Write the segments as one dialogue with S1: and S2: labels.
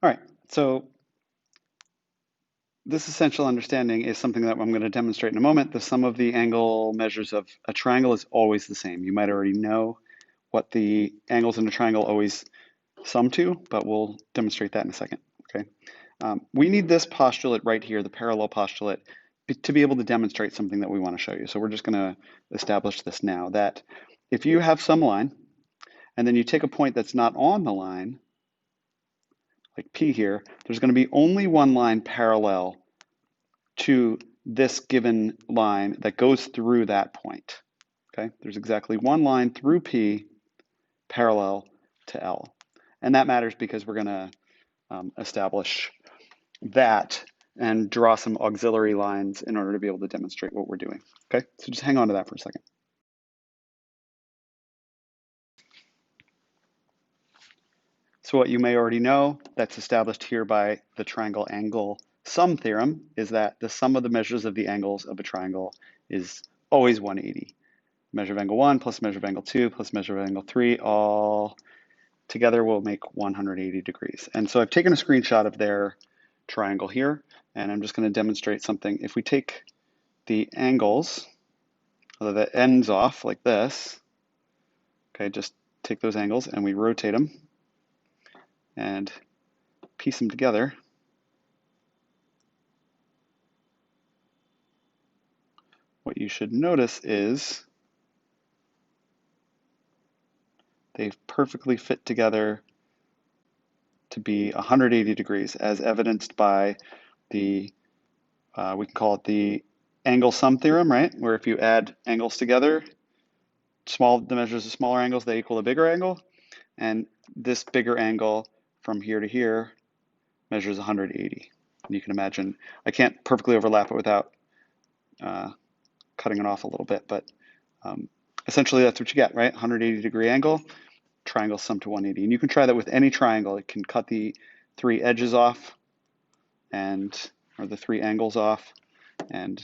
S1: All right, so this essential understanding is something that I'm going to demonstrate in a moment. The sum of the angle measures of a triangle is always the same. You might already know what the angles in a triangle always sum to, but we'll demonstrate that in a second. Okay. We need this postulate right here, the parallel postulate, to be able to demonstrate something that we want to show you. So we're just going to establish this now, that if you have some line, and then you take a point that's not on the line, like P here, there's going to be only one line parallel to this given line that goes through that point. Okay, there's exactly one line through P parallel to L. And that matters because we're going to establish that and draw some auxiliary lines in order to be able to demonstrate what we're doing. Okay, so just hang on to that for a second. So what you may already know, that's established here by the triangle angle sum theorem, is that the sum of the measures of the angles of a triangle is always 180. Measure of angle 1 plus measure of angle 2 plus measure of angle 3 all together will make 180 degrees. And so I've taken a screenshot of their triangle here, and I'm just going to demonstrate something. If we take the angles, the ends off like this, okay, just take those angles and we rotate them and piece them together. What you should notice is they perfectly fit together to be 180 degrees, as evidenced by the, we can call it the Anglo-Sum theorem, right? Where if you add angles together, the measures of smaller angles, they equal a bigger angle. And this bigger angle from here to here measures 180. And you can imagine, I can't perfectly overlap it without cutting it off a little bit, but essentially that's what you get, right? 180 degree angle, triangle sum to 180. And you can try that with any triangle. It can cut the three edges off or the three angles off and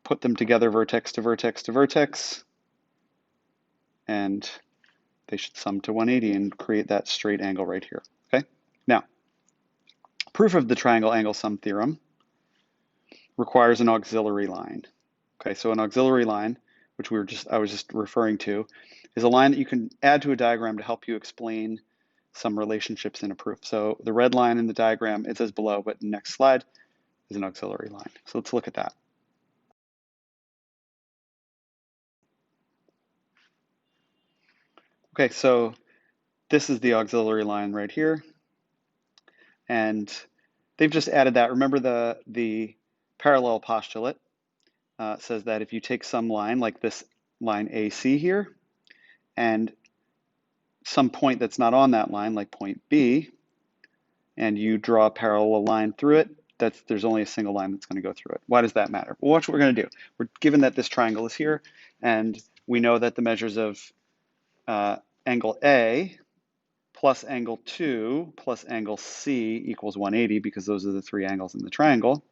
S1: put them together vertex to vertex to vertex, and they should sum to 180 and create that straight angle right here. Okay. Now, proof of the triangle angle sum theorem requires an auxiliary line. Okay, so an auxiliary line, which I was just referring to, is a line that you can add to a diagram to help you explain some relationships in a proof. So the red line in the diagram, it says below, but next slide is an auxiliary line. So let's look at that. Okay, so this is the auxiliary line right here. And they've just added that. Remember the parallel postulate says that if you take some line like this line AC here and some point that's not on that line, like point B, and you draw a parallel line through it, there's only a single line that's going to go through it. Why does that matter? Well, watch what we're going to do. We're given that this triangle is here, and we know that the measures of angle A plus angle 2 plus angle C equals 180 because those are the three angles in the triangle.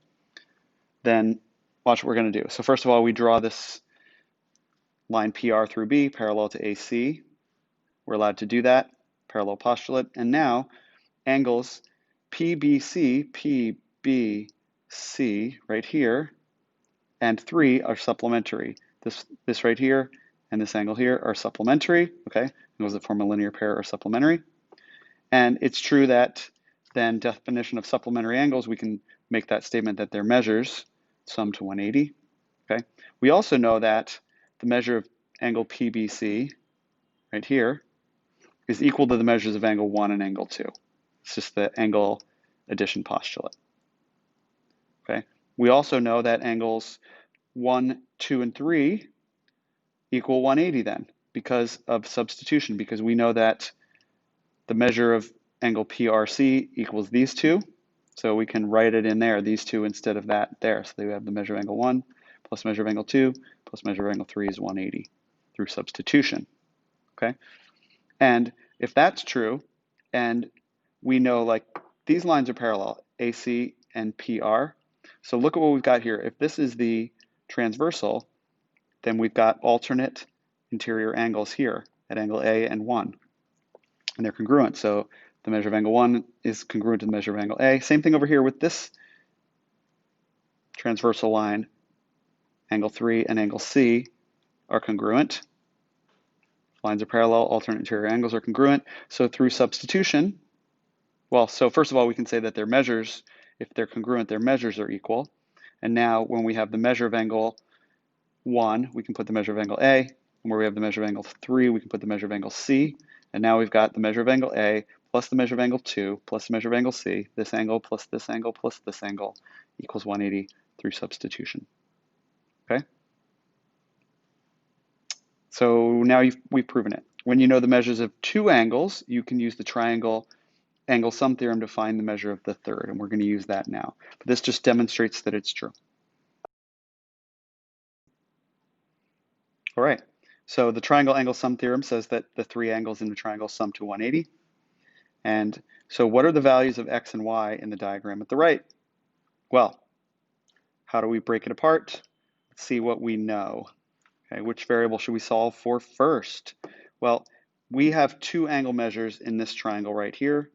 S1: Then watch what we're going to do. So first of all, we draw this line PR through B parallel to AC. We're allowed to do that, parallel postulate. And now angles PBC, PBC right here, and 3 are supplementary. This right here and this angle here are supplementary, okay? Angles that form a linear pair are supplementary. And it's true that then definition of supplementary angles, we can make that statement that their measures sum to 180, okay? We also know that the measure of angle PBC right here is equal to the measures of angle 1 and angle 2. It's just the angle addition postulate. Okay. We also know that angles 1, 2, and 3 equal 180 then because of substitution, because we know that the measure of angle PRC equals these two. So we can write it in there, these two instead of that there. So we have the measure of angle 1 plus measure of angle 2 plus measure of angle 3 is 180 through substitution. Okay. And if that's true, and we know like these lines are parallel, AC and PR. So look at what we've got here. If this is the transversal, then we've got alternate interior angles here at angle A and 1. And they're congruent. So The measure of angle 1 is congruent to the measure of angle A. Same thing over here with this transversal line. Angle 3 and angle C are congruent. Lines are parallel, alternate interior angles are congruent. So through substitution, well, so first of all, we can say that their measures, if they're congruent, their measures are equal. And now when we have the measure of angle 1, we can put the measure of angle A. And where we have the measure of angle 3, we can put the measure of angle C. And now we've got the measure of angle A plus the measure of angle 2 plus the measure of angle C. This angle plus this angle plus this angle equals 180 through substitution. Okay? So now we've proven it. When you know the measures of two angles, you can use the triangle Anglo-Sum theorem to find the measure of the third, and we're going to use that now. But this just demonstrates that it's true. All right, so the triangle Anglo-Sum theorem says that the three angles in the triangle sum to 180. And so what are the values of x and y in the diagram at the right? Well, how do we break it apart? Let's see what we know. Okay, which variable should we solve for first? Well, we have two angle measures in this triangle right here.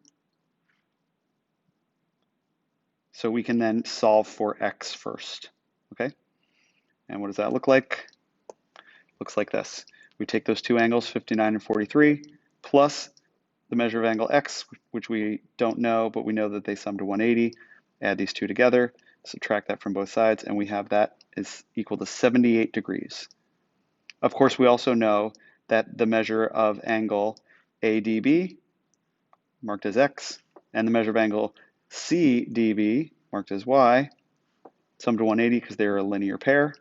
S1: So we can then solve for x first, okay? And what does that look like? Looks like this. We take those two angles, 59 and 43, plus the measure of angle x, which we don't know, but we know that they sum to 180. Add these two together, subtract that from both sides, and we have that is equal to 78 degrees. Of course, we also know that the measure of angle ADB, marked as x, and the measure of angle CDB, marked as y, sum to 180 because they're a linear pair.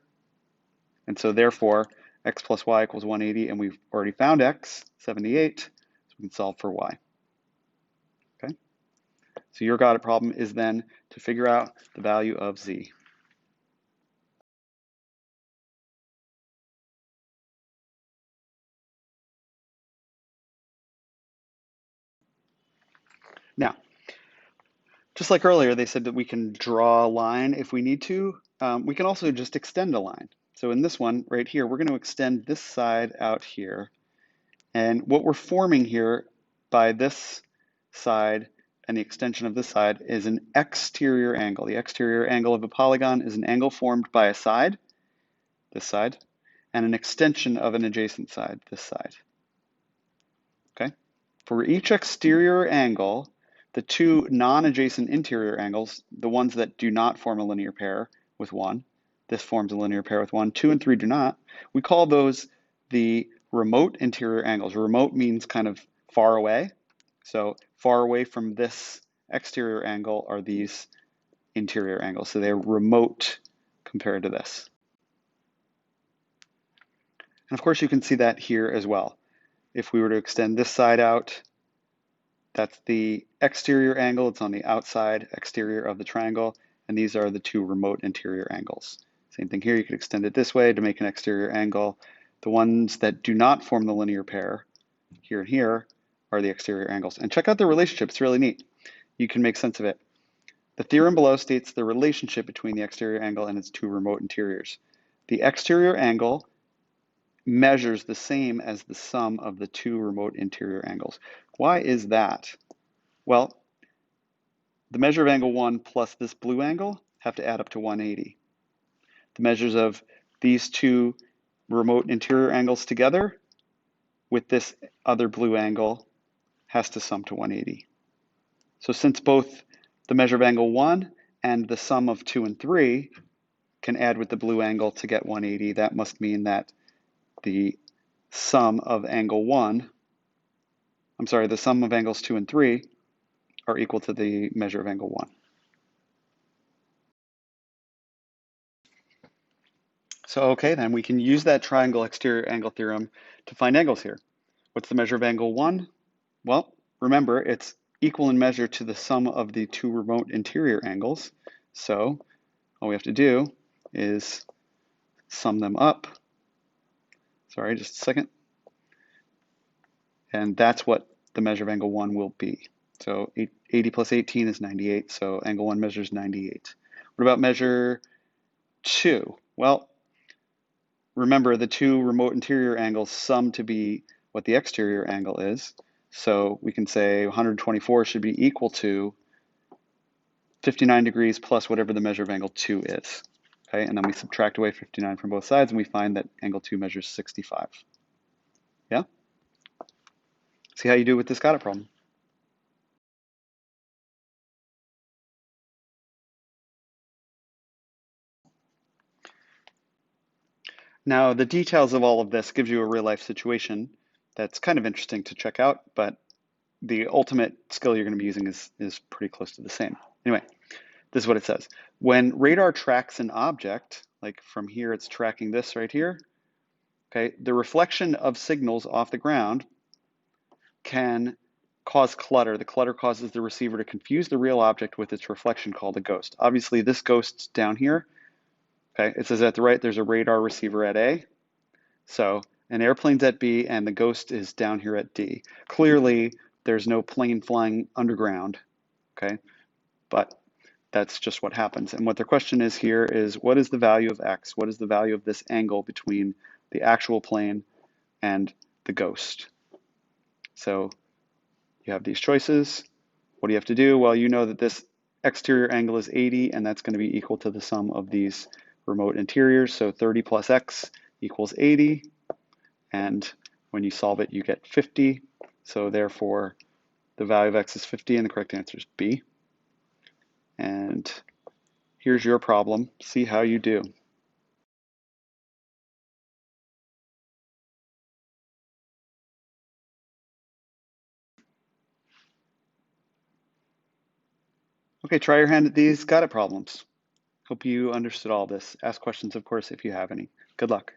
S1: And so therefore, x plus y equals 180, and we've already found x, 78, so we can solve for y. Okay? So your got it problem is then to figure out the value of z. Now, just like earlier, they said that we can draw a line if we need to. We can also just extend a line. So in this one right here, we're going to extend this side out here. And what we're forming here by this side and the extension of this side is an exterior angle. The exterior angle of a polygon is an angle formed by a side, this side, and an extension of an adjacent side, this side. Okay? For each exterior angle, the two non-adjacent interior angles, the ones that do not form a linear pair with 1, this forms a linear pair with 1, 2 and 3 do not, we call those the remote interior angles. Remote means kind of far away. So far away from this exterior angle are these interior angles. So they're remote compared to this. And of course you can see that here as well. If we were to extend this side out, that's the exterior angle. It's on the outside exterior of the triangle. And these are the two remote interior angles. Same thing here, you could extend it this way to make an exterior angle. The ones that do not form the linear pair, here and here, are the exterior angles. And check out the relationship, it's really neat. You can make sense of it. The theorem below states the relationship between the exterior angle and its two remote interiors. The exterior angle measures the same as the sum of the two remote interior angles. Why is that? Well, the measure of angle 1 plus this blue angle have to add up to 180. The measures of these two remote interior angles together with this other blue angle has to sum to 180. So since both the measure of angle 1 and the sum of 2 and 3 can add with the blue angle to get 180, that must mean that the sum of angle 1, I'm sorry, the sum of angles 2 and 3 are equal to the measure of angle 1. So okay, then we can use that triangle exterior angle theorem to find angles here. What's the measure of angle 1? Well, remember, it's equal in measure to the sum of the two remote interior angles. So all we have to do is sum them up. Sorry, just a second. And that's what the measure of angle 1 will be. So 80 plus 18 is 98, so angle 1 measures 98. What about measure 2? Well, remember the two remote interior angles sum to be what the exterior angle is. So we can say 124 should be equal to 59 degrees plus whatever the measure of angle 2 is. Okay, and then we subtract away 59 from both sides, and we find that angle 2 measures 65. Yeah? See how you do with this got it problem. Now, the details of all of this gives you a real life situation that's kind of interesting to check out, but the ultimate skill you're going to be using is pretty close to the same. Anyway, this is what it says. When radar tracks an object, like from here it's tracking this right here, okay, the reflection of signals off the ground can cause clutter. The clutter causes the receiver to confuse the real object with its reflection called a ghost. Obviously, this ghost's down here. Okay, it says at the right there's a radar receiver at A. So an airplane's at B and the ghost is down here at D. Clearly, there's no plane flying underground, okay? But that's just what happens. And what the question is here is, what is the value of X? What is the value of this angle between the actual plane and the ghost? So you have these choices. What do you have to do? Well, you know that this exterior angle is 80, and that's going to be equal to the sum of these remote interiors. So 30 plus X equals 80. And when you solve it, you get 50. So therefore, the value of X is 50, and the correct answer is B. And here's your problem. See how you do. Okay, try your hand at these got it problems. Hope you understood all this. Ask questions, of course, if you have any. Good luck.